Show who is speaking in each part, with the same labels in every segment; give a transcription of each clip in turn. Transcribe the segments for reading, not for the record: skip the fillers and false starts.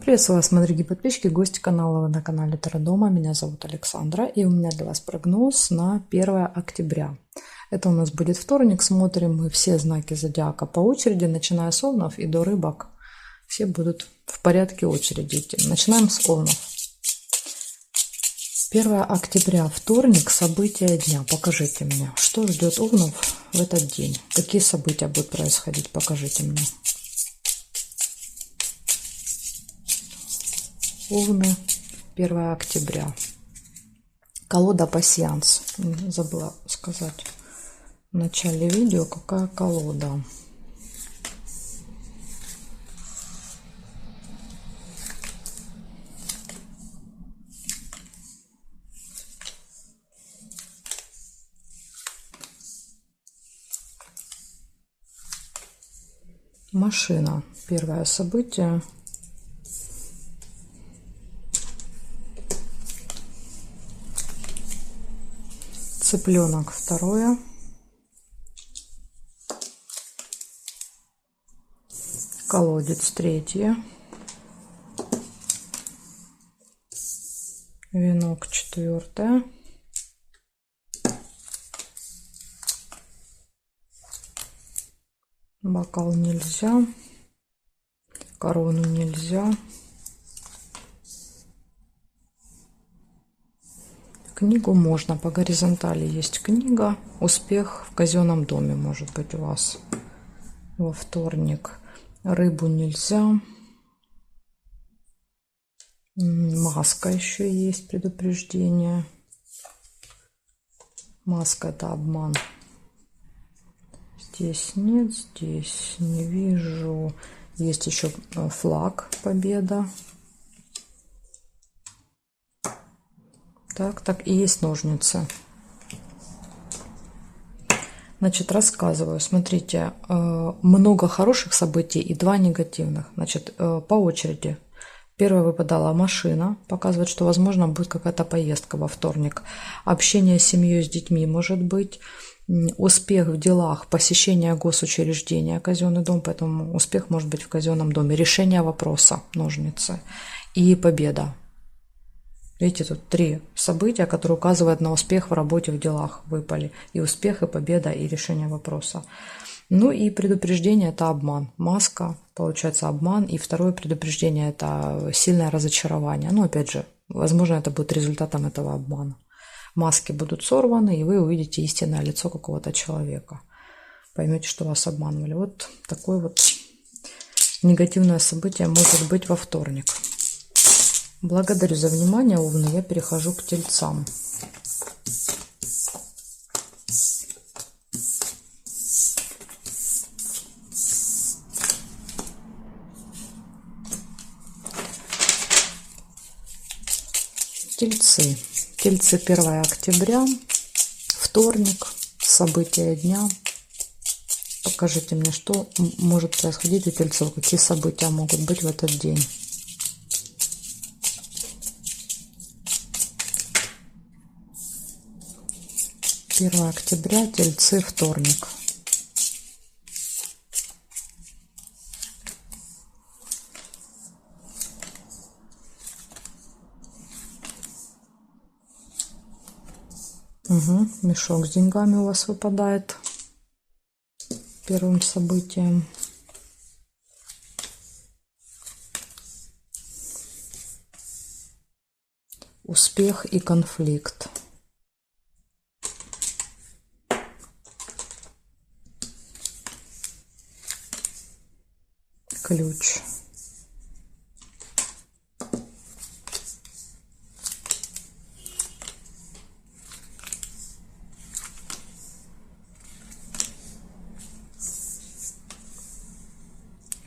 Speaker 1: Приветствую вас, мои дорогие подписчики, гости канала. Вы на канале Таро Дома. Меня зовут Александра, и у меня для вас прогноз на 1 октября. Это у нас будет вторник. Смотрим мы все знаки зодиака по очереди, начиная с Овнов и до Рыбок. Все будут в порядке очереди идти. Начинаем с Овнов. 1 октября, вторник, события дня. Покажите мне, что ждет Овнов в этот день. Какие события будут происходить, покажите мне. Овны, 1 октября. Колода пасьянс. Забыла сказать в начале видео, какая колода. Машина. Первое событие. Цыпленок. Второе. Колодец. Третье. Венок. Четвертое. Бокал нельзя. Корону нельзя. Книгу можно. По горизонтали есть книга. Успех в казенном доме может быть у вас во вторник. Рыбу нельзя. Маска еще есть, предупреждение. Маска — это обман. Здесь нет, здесь не вижу. Есть еще флаг, победа. Так, и есть ножницы. Значит, рассказываю. Смотрите, много хороших событий и 2 негативных. Значит, по очереди. Первая выпадала машина. Показывает, что, возможно, будет какая-то поездка во вторник. Общение с семьей, с детьми может быть. Успех в делах, посещение госучреждения, казенный дом, поэтому успех может быть в казенном доме. Решение вопроса, ножницы. И победа. Видите, тут 3 события, которые указывают на успех в работе, в делах выпали. И успех, и победа, и решение вопроса. Ну и предупреждение — это обман. Маска, получается, обман. И второе предупреждение — это сильное разочарование. Ну, опять же, возможно, это будет результатом этого обмана. Маски будут сорваны, и вы увидите истинное лицо какого-то человека. Поймете, что вас обманывали. Вот такое вот негативное событие может быть во вторник. Благодарю за внимание, Овны. Я перехожу к Тельцам. Тельцы. Тельцы, 1 октября, вторник, события дня. Покажите мне, что может происходить у тельцов, какие события могут быть в этот день. Первое октября, Тельцы, вторник. Мешок с деньгами у вас выпадает первым событием. Успех и конфликт. Ключ.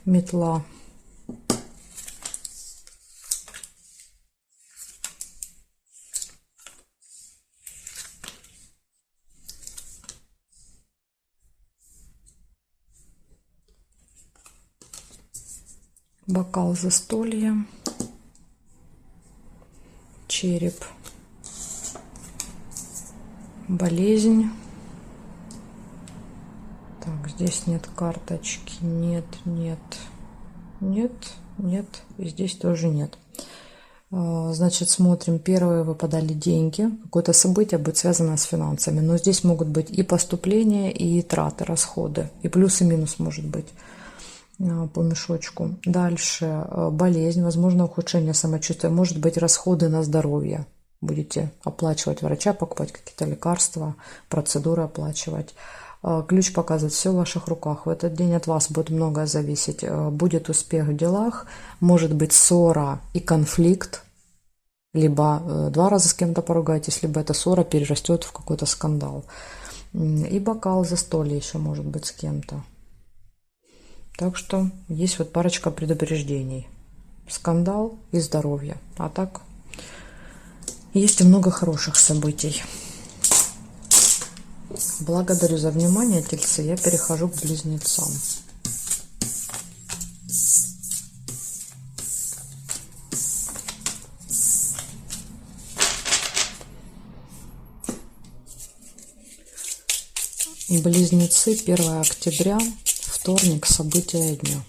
Speaker 1: Метла. Бокал, застолье. Череп. Болезнь. Так, здесь нет карточки. Нет. нет, и здесь тоже нет. Значит, смотрим. Первые выпадали деньги. Какое-то событие будет связано с финансами. Но здесь могут быть и поступления, и траты, расходы. И плюс, и минус может быть по мешочку. Дальше болезнь, возможно, ухудшение самочувствия. Может быть, расходы на здоровье. Будете оплачивать врача, покупать какие-то лекарства, процедуры оплачивать. Ключ показывает, все в ваших руках. В этот день от вас будет многое зависеть. Будет успех в делах, может быть ссора и конфликт. Либо 2 раза с кем-то поругаетесь, либо эта ссора перерастет в какой-то скандал. И бокал, застолье еще может быть с кем-то. Так что есть вот парочка предупреждений. Скандал и здоровье. А так есть и много хороших событий. Благодарю за внимание, тельцы. Я перехожу к близнецам. Близнецы, 1 октября, вторник, события дня.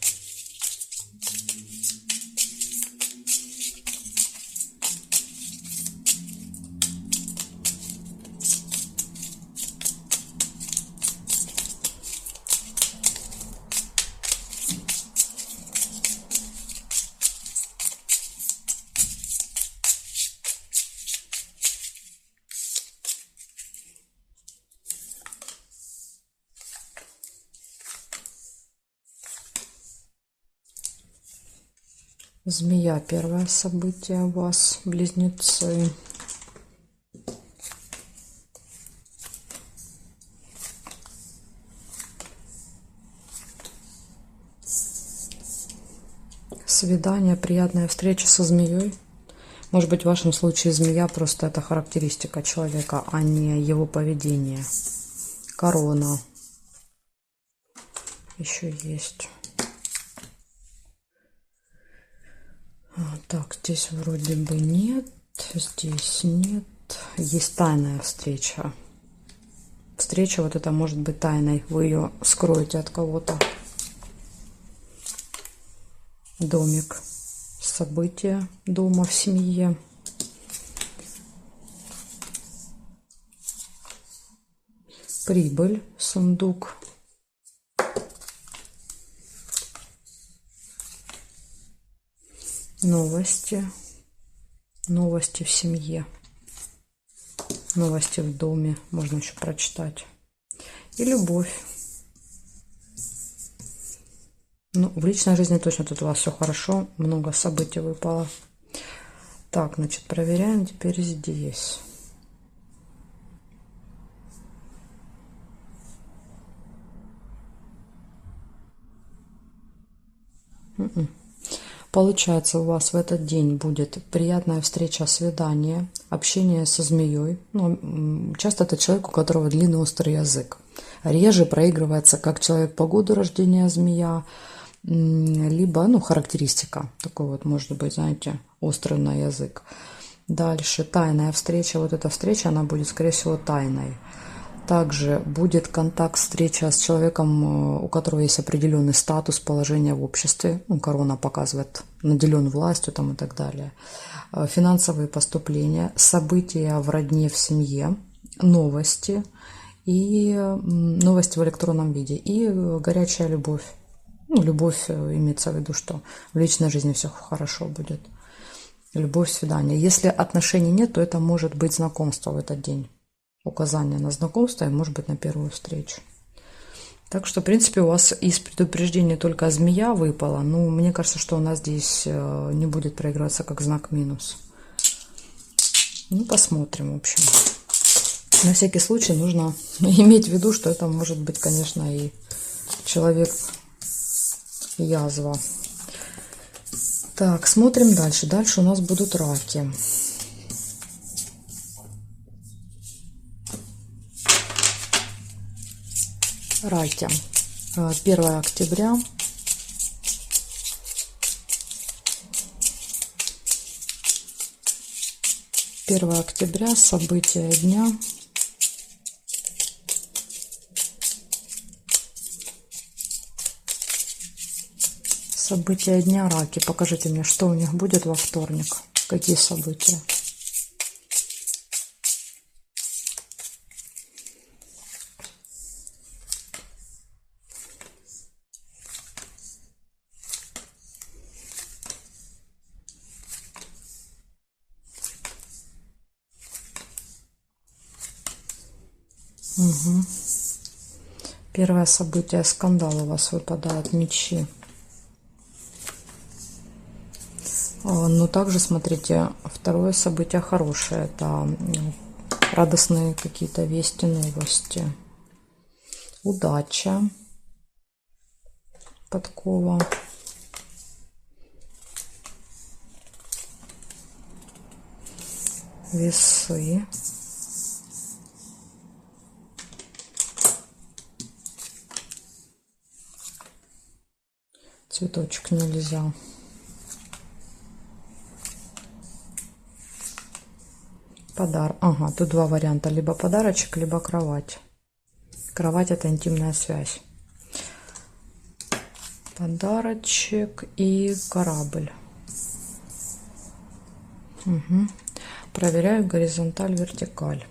Speaker 1: Змея, 1 событие у вас, близнецы. Свидание, приятная встреча со змеей. Может быть, в вашем случае змея просто это характеристика человека, а не его поведение. Корона. Еще есть. Так, здесь вроде бы нет, здесь нет. Есть тайная встреча. Встреча вот это может быть тайной. Вы ее скроете от кого-то. Домик. События дома в семье. Прибыль. Сундук. Новости. Новости в семье. Новости в доме. Можно еще прочитать. И любовь. Ну, в личной жизни точно тут у вас все хорошо. Много событий выпало. Так, значит, проверяем теперь здесь. Получается, у вас в этот день будет приятная встреча, свидание, общение со змеей. Ну, часто это человек, у которого длинный острый язык. Реже проигрывается как человек по году рождения змея, либо, ну, характеристика. Такой вот, может быть, знаете, острый на язык. Дальше тайная встреча. Вот эта встреча, она будет, скорее всего, тайной. Также будет контакт, встреча с человеком, у которого есть определенный статус, положение в обществе. Ну, корона показывает, наделен властью там и так далее. Финансовые поступления, события в родне, в семье, новости и новости в электронном виде. И горячая любовь. Ну, любовь имеется в виду, что в личной жизни все хорошо будет. Любовь, свидание. Если отношений нет, то это может быть знакомство в этот день. Указание на знакомство и, может быть, на первую встречу. Так что, в принципе, у вас из предупреждения только змея выпала. Ну, мне кажется, что у нас здесь не будет проигрываться как знак минус. Ну, посмотрим, в общем. На всякий случай нужно иметь в виду, что это может быть, конечно, и человек-язва. Так, смотрим дальше. Дальше у нас будут раки. Раки. 1 октября. Первое октября. События дня. События дня раки. Покажите мне, что у них будет во вторник. Какие события? Угу. Первое событие — скандал у вас выпадает, мечи. Но также, смотрите, второе событие хорошее. Это радостные какие-то вести, новости. Удача. Подкова. Весы. Цветочек нельзя. Ага, тут два варианта. Либо подарочек, либо кровать. Кровать — это интимная связь. Подарочек и корабль. Угу. Проверяю горизонталь, вертикаль.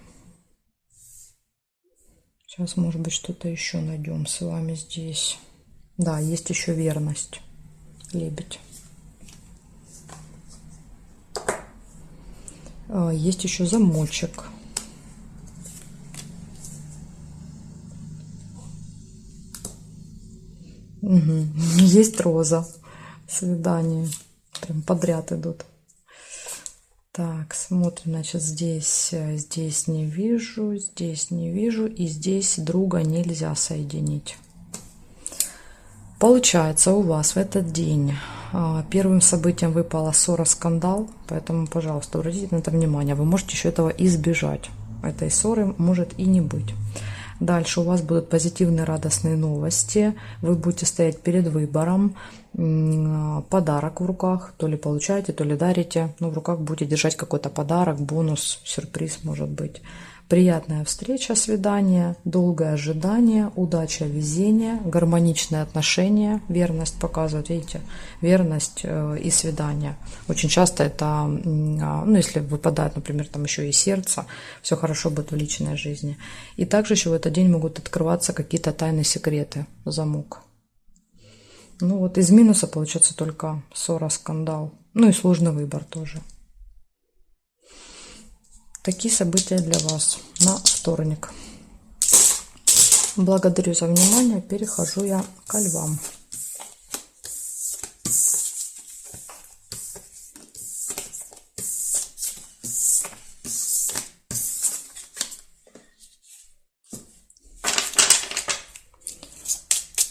Speaker 1: Сейчас, может быть, что-то еще найдем с вами здесь. Да, есть еще верность. Лебедь. Есть еще замочек. Угу. Есть роза. Свидание. Прям подряд идут. Так, смотрим, значит, здесь не вижу, здесь не вижу, и здесь друга нельзя соединить. Получается, у вас в этот день первым событием выпала ссора, скандал, поэтому, пожалуйста, обратите на это внимание. Вы можете еще этого избежать. Этой ссоры может и не быть. Дальше у вас будут позитивные, радостные новости. Вы будете стоять перед выбором. Подарок в руках. То ли получаете, то ли дарите. Но в руках будете держать какой-то подарок, бонус, сюрприз, может быть. Приятная встреча, свидание, долгое ожидание, удача, везение, гармоничные отношения, верность показывают, видите, верность и свидание. Очень часто это, ну, если выпадает, например, там еще и сердце, все хорошо будет в личной жизни. И также еще в этот день могут открываться какие-то тайные секреты, замок. Ну вот из минуса получается только ссора, скандал, ну и сложный выбор тоже. Такие события для вас на вторник. Благодарю за внимание. Перехожу я ко львам.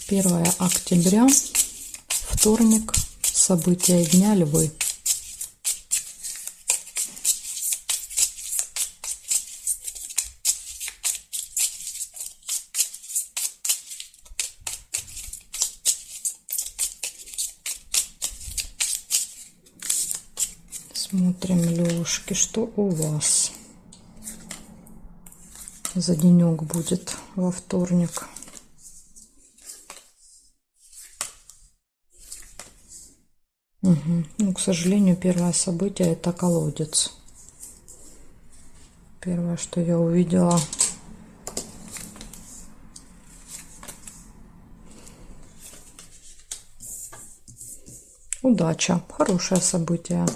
Speaker 1: Первое октября, вторник, события дня, львы. Смотрим, лёшки, что у вас за денек будет во вторник. Угу. Ну, к сожалению, первое событие — это колодец. Первое, что я увидела. Удача. Хорошее событие.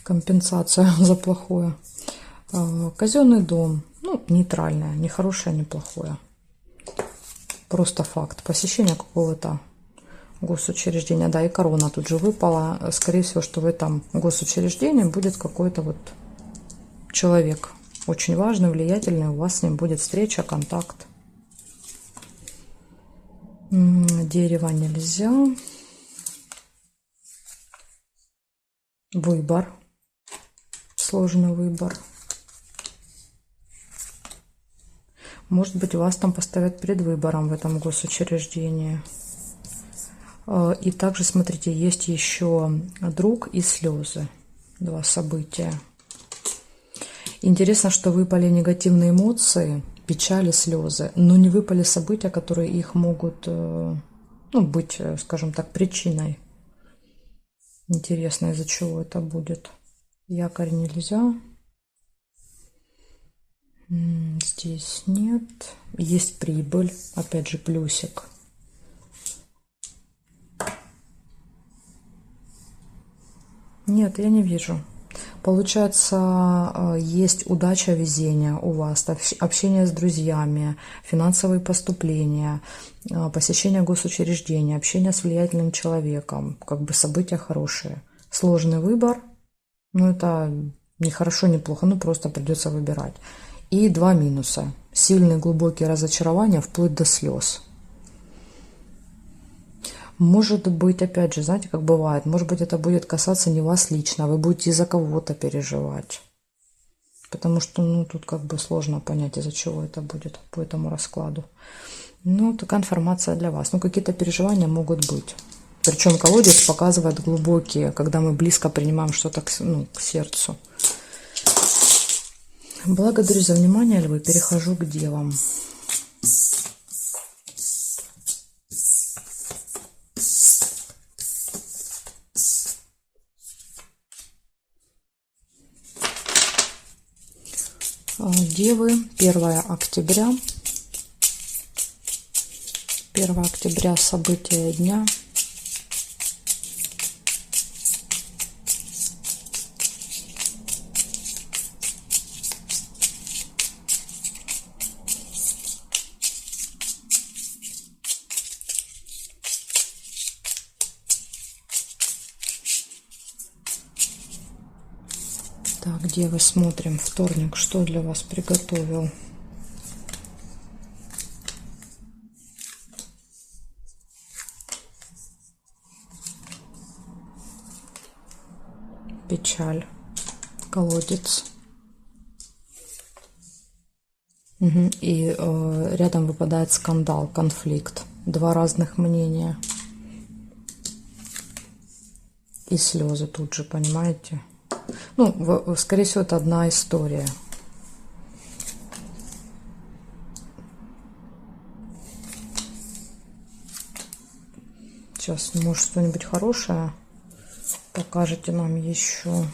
Speaker 1: Компенсация за плохое. Казенный дом. Ну, нейтральное. Не хорошее, не плохое. Просто факт. Посещение какого-то госучреждения. Да, и корона тут же выпала. Скорее всего, что в этом госучреждении будет какой-то вот человек. Очень важный, влиятельный. У вас с ним будет встреча, контакт. Дерево нельзя. Выбор. Сложный выбор. Может быть, вас там поставят перед выбором в этом госучреждении. И также, смотрите, есть еще друг и слезы. Два события. Интересно, что выпали негативные эмоции. печали, слезы, но не выпали события, которые их могут, ну, быть, скажем так, причиной. Интересно, из-за чего это будет. Якорь нельзя. Здесь нет. Есть прибыль. Опять же плюсик. Нет, я не вижу. Получается, есть удача, везение у вас, общение с друзьями, финансовые поступления, посещение госучреждения, общение с влиятельным человеком. Как бы события хорошие. Сложный выбор. Ну, это не хорошо, не плохо, ну просто придется выбирать. И 2 минуса. Сильные глубокие разочарования вплоть до слез. Может быть, опять же, знаете, как бывает, может быть, это будет касаться не вас лично, вы будете из-за кого-то переживать. Потому что, ну, тут как бы сложно понять, из-за чего это будет по этому раскладу. Ну, такая информация для вас. Ну, какие-то переживания могут быть. Причем колодец показывает глубокие, когда мы близко принимаем что-то к сердцу. Благодарю за внимание, львы. Перехожу к девам. Девы, 1 октября. 1 октября события дня. Так, девы, смотрим. Вторник, что для вас приготовил? Печаль. Колодец. Угу. И рядом выпадает скандал, конфликт. 2 разных мнения. И слезы тут же, понимаете? Ну, скорее всего, это одна история. Сейчас, может, что-нибудь хорошее покажете нам еще.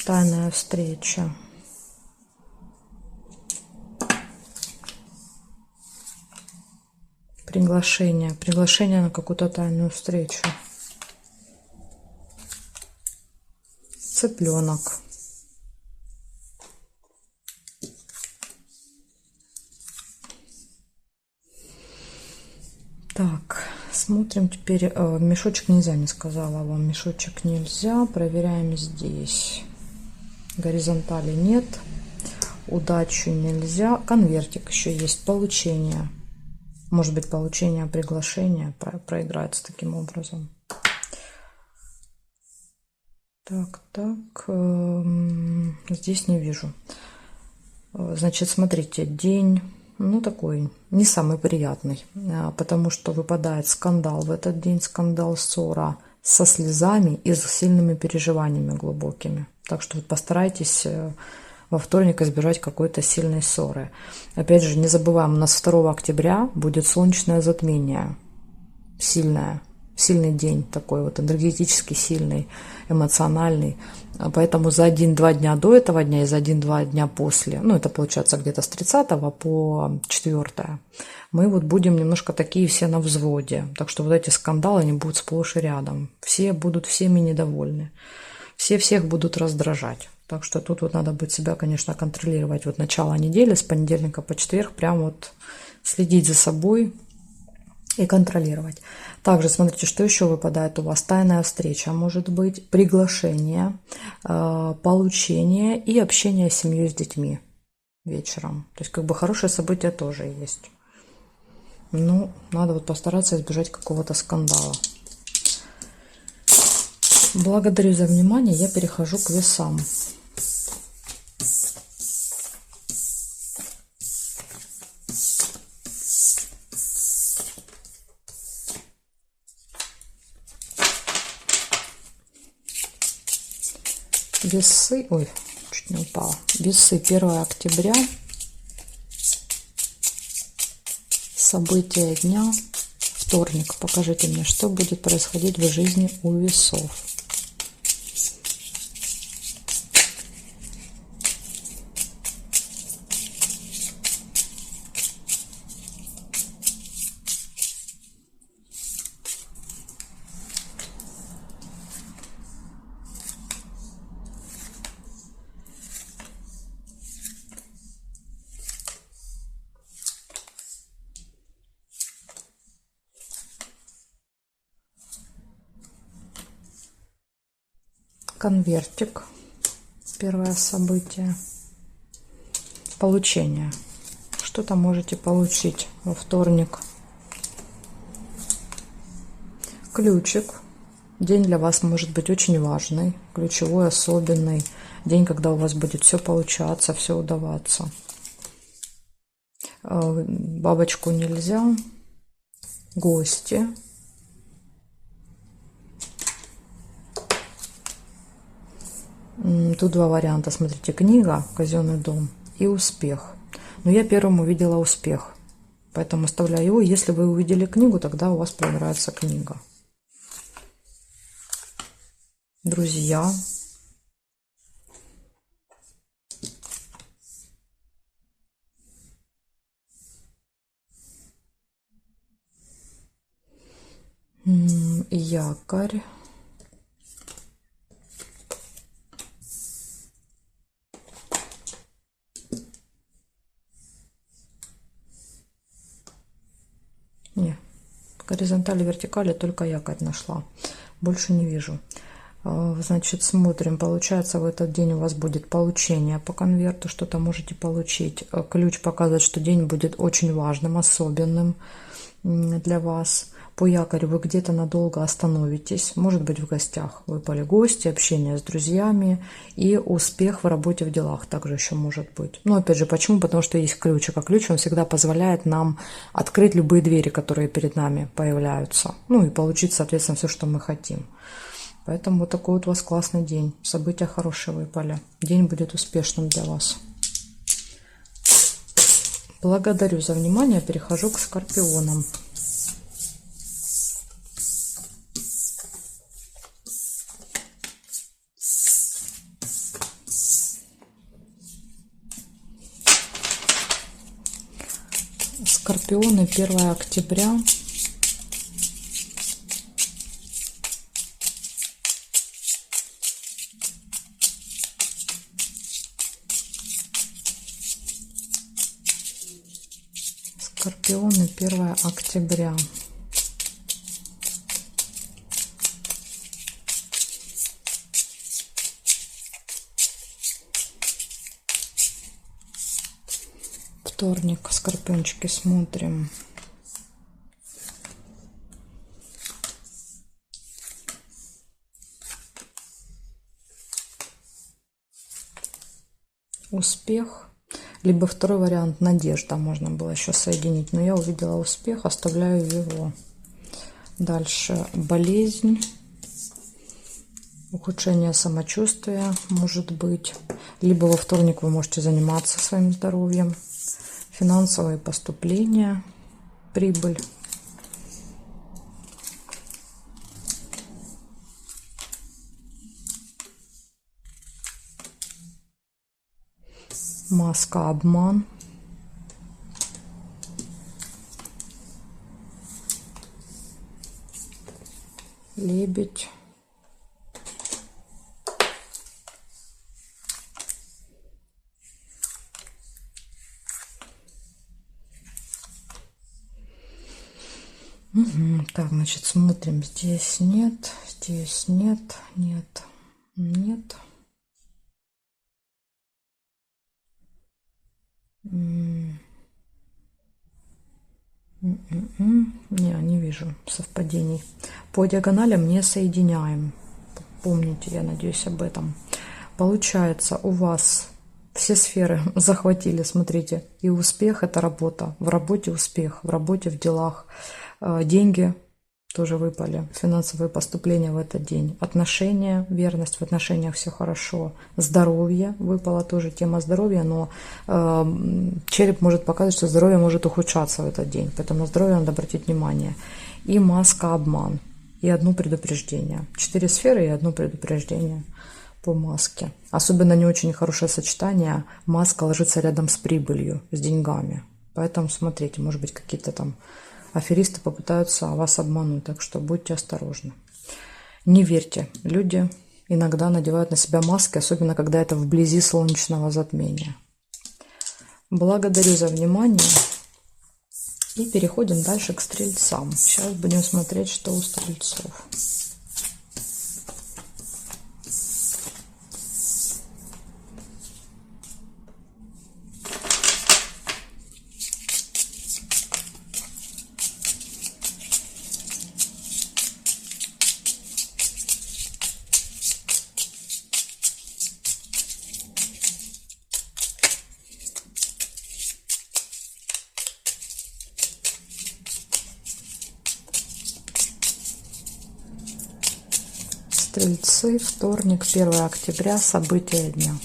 Speaker 1: Тайная встреча. Приглашение. Приглашение на какую-то тайную встречу. Цыпленок. Так, смотрим теперь. Мешочек нельзя, не сказала вам. Мешочек нельзя. Проверяем здесь. Горизонтали нет. Удачу нельзя. Конвертик еще есть. Получение. Может быть, получение приглашения проиграется таким образом. Так, здесь не вижу. Значит, смотрите, день, ну, такой, не самый приятный, потому что выпадает скандал в этот день, скандал, ссора со слезами и с сильными переживаниями глубокими. Так что вот постарайтесь во вторник избежать какой-то сильной ссоры. Опять же, не забываем, у нас 2 октября будет солнечное затмение, сильный день такой вот, энергетически сильный, эмоциональный. Поэтому за 1-2 дня до этого дня и за 1-2 дня после, ну, это получается где-то с 30 по 4, мы вот будем немножко такие все на взводе. Так что вот эти скандалы, они будут сплошь и рядом. Все будут всеми недовольны. Все всех будут раздражать. Так что тут вот надо будет себя, конечно, контролировать. Вот начало недели, с понедельника по четверг, прям вот следить за собой и контролировать. Также смотрите, что еще выпадает у вас. Тайная встреча, может быть, приглашение, получение и общение с семьей, с детьми вечером. То есть как бы хорошее событие тоже есть. Ну, надо вот постараться избежать какого-то скандала. Благодарю за внимание. Я перехожу к весам. Весы, ой, Не упала. Весы, 1 октября. События дня. Вторник. Покажите мне, что будет происходить в жизни у весов. Конвертик. Первое событие. Получение. Что-то можете получить во вторник. Ключик. День для вас может быть очень важный, ключевой, особенный. День, когда у вас будет все получаться, все удаваться. Бабочку нельзя. Гости. Тут два варианта. Смотрите, книга, казенный дом и успех. Но я первым увидела успех. Поэтому оставляю его. Если вы увидели книгу, тогда у вас проиграется книга. Друзья. Якорь. Не, горизонтали, вертикали только якорь нашла. Больше не вижу. Значит, смотрим. Получается, в этот день у вас будет получение по конверту. Что-то можете получить. Ключ показывает, что день будет очень важным, особенным для вас. По якорю вы где-то надолго остановитесь. Может быть, в гостях. Выпали гости, общение с друзьями и успех в работе, в делах также еще может быть. Но опять же, почему? Потому что есть ключик. А ключ, он всегда позволяет нам открыть любые двери, которые перед нами появляются. Ну и получить, соответственно, все, что мы хотим. Поэтому вот такой вот у вас классный день. События хорошие выпали. День будет успешным для вас. Благодарю за внимание. Перехожу к скорпионам. Скорпионы, 1 октября. Скорпионы, 1 октября. Вторник, скорпиончики, смотрим. Успех. Либо второй вариант, надежда, можно было еще соединить. Но я увидела успех, оставляю его. Дальше болезнь. Ухудшение самочувствия может быть. Либо во вторник вы можете заниматься своим здоровьем. Финансовые поступления, прибыль. Маска, обман. Лебедь. Так, значит, смотрим. Здесь нет, здесь нет, нет, нет. Не вижу совпадений. По диагоналям не соединяем. Помните, я надеюсь, об этом. Получается, у вас все сферы захватили, смотрите. И успех – это работа. В работе успех, в работе, в делах. Деньги тоже выпали. Финансовые поступления в этот день. Отношения, верность в отношениях, все хорошо. Здоровье выпала тоже тема здоровья, но череп может показывать, что здоровье может ухудшаться в этот день. Поэтому на здоровье надо обратить внимание. И маска обман. И одно предупреждение. 4 сферы и одно предупреждение по маске. Особенно не очень хорошее сочетание. Маска ложится рядом с прибылью, с деньгами. Поэтому смотрите, может быть, какие-то там аферисты попытаются вас обмануть, так что будьте осторожны. Не верьте. Люди иногда надевают на себя маски, особенно когда это вблизи солнечного затмения. Благодарю за внимание. И переходим дальше к стрельцам. Сейчас будем смотреть, что у стрельцов. Стрельцы, вторник, 1 октября, события дня.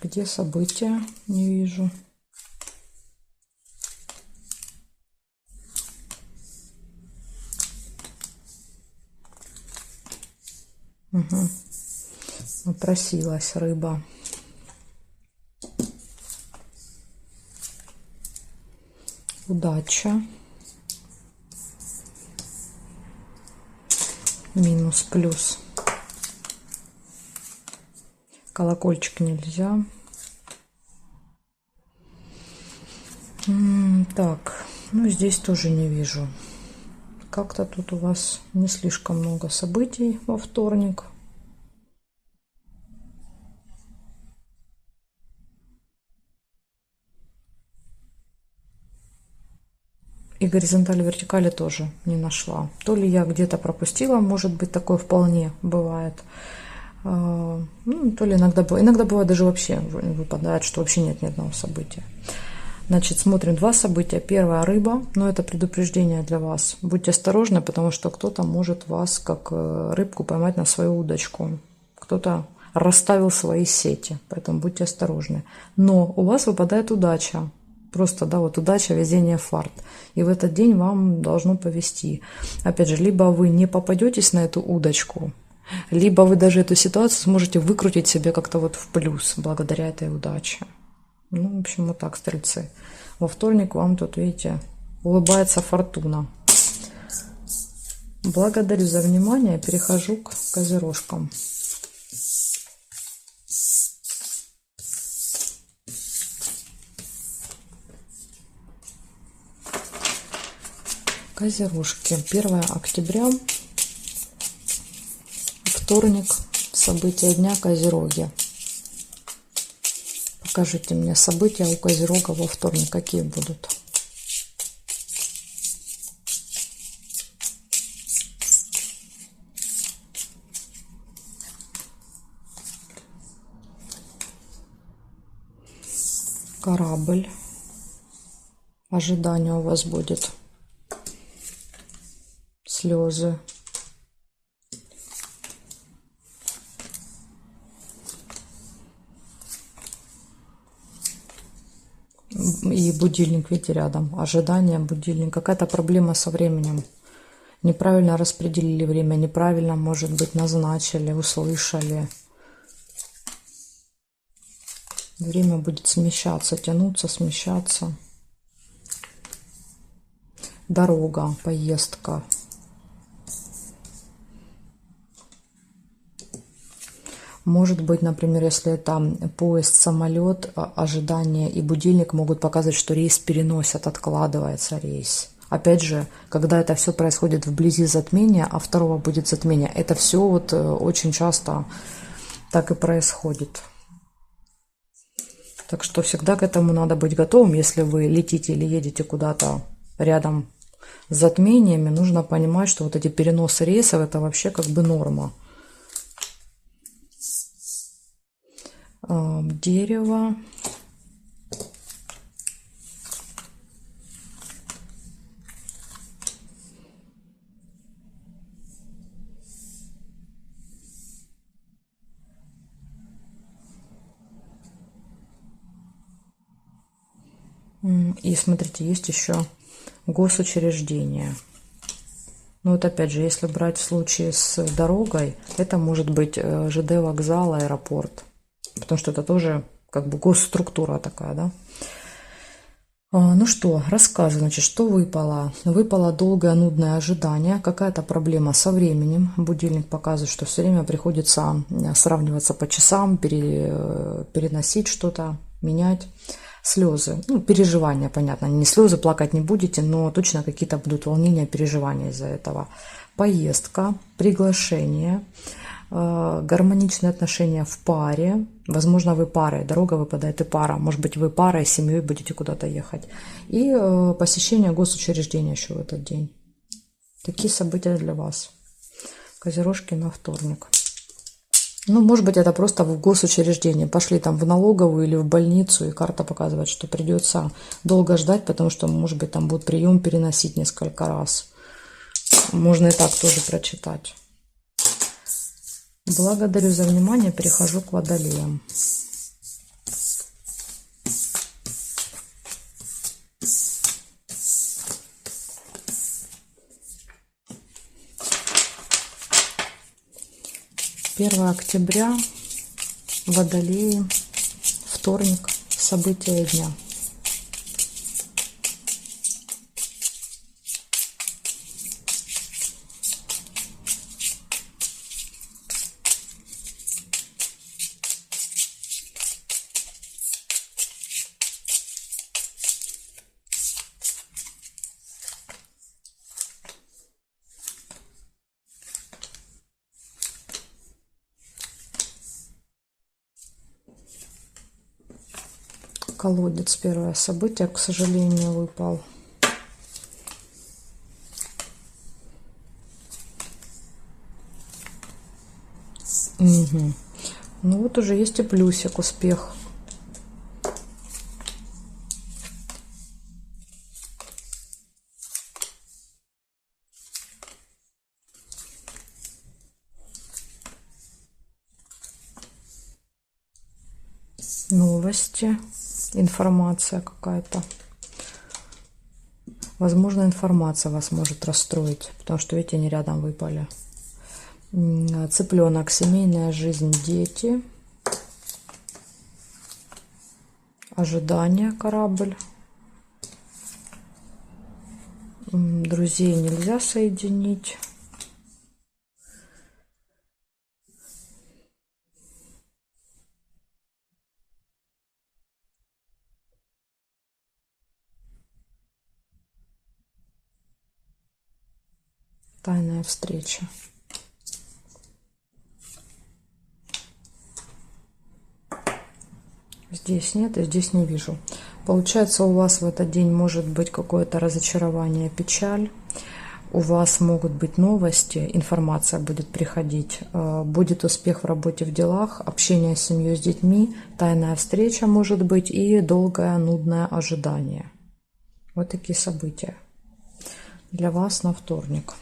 Speaker 1: Где события? Не вижу. Угу. Напросилась рыба. Удача. Минус, плюс. Колокольчик нельзя. Так, ну здесь тоже не вижу. Как-то тут у вас не слишком много событий во вторник. И горизонтали, вертикали тоже не нашла. То ли я где-то пропустила, может быть, такое вполне бывает. Ну, то ли иногда бывает даже вообще выпадает, что вообще нет ни одного события. Значит, смотрим 2 события. Первая — рыба, но это предупреждение для вас. Будьте осторожны, потому что кто-то может вас, как рыбку, поймать на свою удочку. Кто-то расставил свои сети, поэтому будьте осторожны. Но у вас выпадает удача. Просто, да, вот удача, везение, фарт. И в этот день вам должно повезти. Опять же, либо вы не попадетесь на эту удочку, либо вы даже эту ситуацию сможете выкрутить себе как-то вот в плюс благодаря этой удаче. Ну, в общем, вот так, стрельцы. Во вторник вам тут, видите, улыбается фортуна. Благодарю за внимание. Перехожу к козерожкам. Козерожки. 1 октября. Вторник. События дня, козероги. Покажите мне события у козерога во вторник, какие будут. Корабль. Ожидание у вас будет. Слезы. И будильник, видите, рядом. Ожидание, будильник. Какая-то проблема со временем. Неправильно распределили время, неправильно, может быть, назначили, услышали. Время будет смещаться, тянуться, смещаться. Дорога, поездка. Может быть, например, если это поезд, самолет, ожидание и будильник могут показывать, что рейс переносят, откладывается рейс. Опять же, когда это все происходит вблизи затмения, а 2 будет затмение, это все вот очень часто так и происходит. Так что всегда к этому надо быть готовым. Если вы летите или едете куда-то рядом с затмениями, нужно понимать, что вот эти переносы рейсов — это вообще как бы норма. Дерево. И смотрите, есть еще госучреждение. Ну вот опять же, если брать в случае с дорогой, это может быть ЖД вокзал, аэропорт. Потому что это тоже как бы госструктура такая, да. Ну что, рассказываю, значит, что выпало. Выпало долгое нудное ожидание, какая-то проблема со временем. Будильник показывает, что все время приходится сравниваться по часам, переносить что-то, менять. Слезы, ну, переживания, понятно, не слезы, плакать не будете, но точно какие-то будут волнения, переживания из-за этого. Поездка, приглашение, гармоничные отношения в паре, возможно, вы парой, дорога выпадает и пара, может быть, вы парой, с семьей будете куда-то ехать, и посещение госучреждения еще в этот день. Такие события для вас. Козерожки на вторник. Ну, может быть, это просто в госучреждение. Пошли там в налоговую или в больницу, и карта показывает, что придется долго ждать, потому что, может быть, там будет прием переносить несколько раз. Можно и так тоже прочитать. Благодарю за внимание. Перехожу к водолеям. Первое октября. Водолеи. Вторник. События дня. Колодец, первое событие, к сожалению, выпал. Угу. Ну вот уже есть и плюсик, успех. Новости, информация какая-то. Возможно, информация вас может расстроить, потому что, видите, они рядом выпали. Цыпленок, семейная жизнь, дети. Ожидание, корабль. Друзей нельзя соединить. Тайная встреча. Здесь нет, и здесь не вижу. Получается, у вас в этот день может быть какое-то разочарование, печаль. У вас могут быть новости, информация будет приходить. Будет успех в работе, в делах, общение с семьей, с детьми, тайная встреча может быть и долгое, нудное ожидание. Вот такие события для вас на вторник.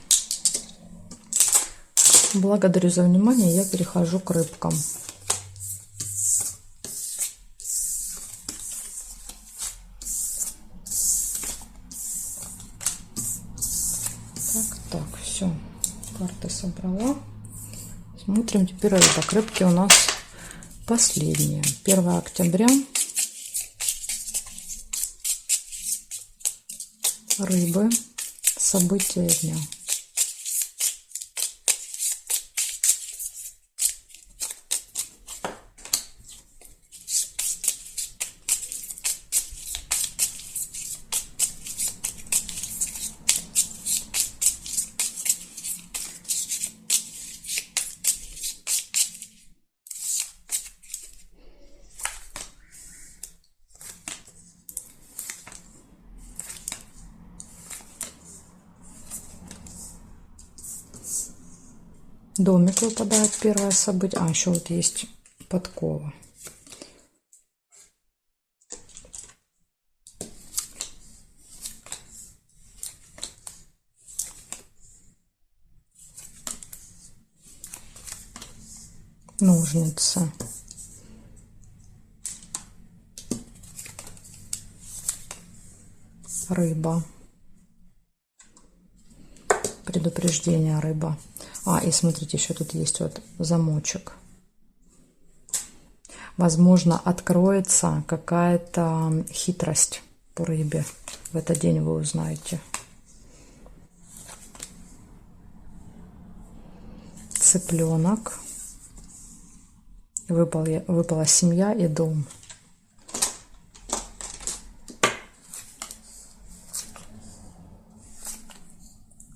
Speaker 1: Благодарю за внимание. Я перехожу к рыбкам. Так, все. Карты собрала. Смотрим теперь рыбок. Рыбки у нас последние. 1 октября. Рыбы. События дня. Домик выпадает, первое событие. А, еще вот есть подкова. Ножницы. Рыба. Предупреждение, рыба. А, и смотрите, еще тут есть вот замочек. Возможно, откроется какая-то хитрость по рыбе. В этот день вы узнаете. Цыпленок. Выпала семья и дом.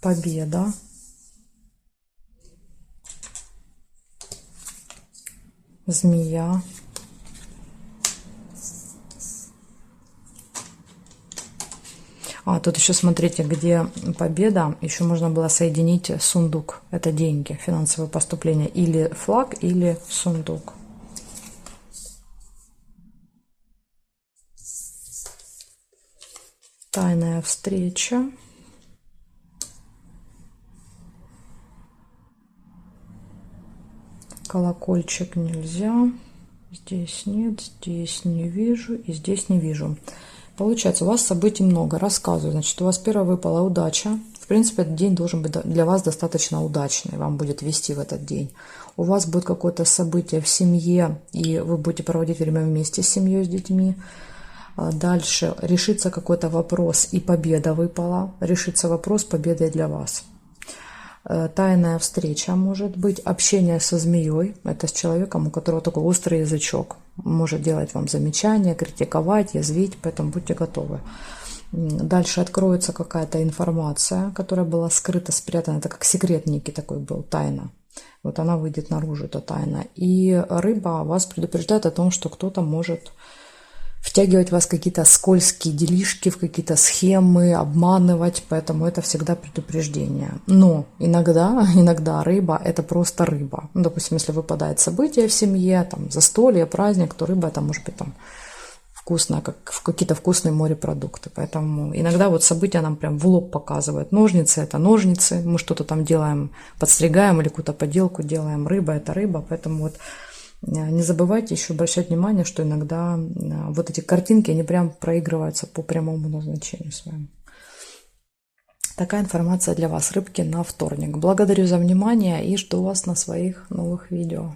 Speaker 1: Победа. Змея. А, тут еще смотрите, где победа, еще можно было соединить сундук. Это деньги, финансовые поступления. Или флаг, или сундук. Тайная встреча. Колокольчик нельзя. Здесь нет, здесь не вижу и здесь не вижу. Получается, у вас событий много. Рассказываю. Значит, у вас первая выпала удача. В принципе, этот день должен быть для вас достаточно удачный. Вам будет вести в этот день. У вас будет какое-то событие в семье, и вы будете проводить время вместе с семьей, с детьми. Дальше решится какой-то вопрос, и победа выпала. Решится вопрос, победа для вас. Тайная встреча может быть, общение со змеей, это с человеком, у которого такой острый язычок, может делать вам замечания, критиковать, язвить, поэтому будьте готовы. Дальше откроется какая-то информация, которая была скрыта, спрятана, это как секрет некий такой был, тайна. Вот она выйдет наружу, эта тайна. И рыба вас предупреждает о том, что кто-то может втягивать вас в какие-то скользкие делишки, в какие-то схемы, обманывать, поэтому это всегда предупреждение. Но иногда рыба – это просто рыба. Ну, допустим, если выпадает событие в семье, там, застолье, праздник, то рыба – это может быть там вкусно, как в какие-то вкусные морепродукты. Поэтому иногда вот события нам прям в лоб показывают. Ножницы – это ножницы, мы что-то там делаем, подстригаем или какую-то поделку делаем. Рыба – это рыба, поэтому вот не забывайте еще обращать внимание, что иногда вот эти картинки, они прям проигрываются по прямому назначению своему. Такая информация для вас, рыбки, на вторник. Благодарю за внимание и жду вас на своих новых видео.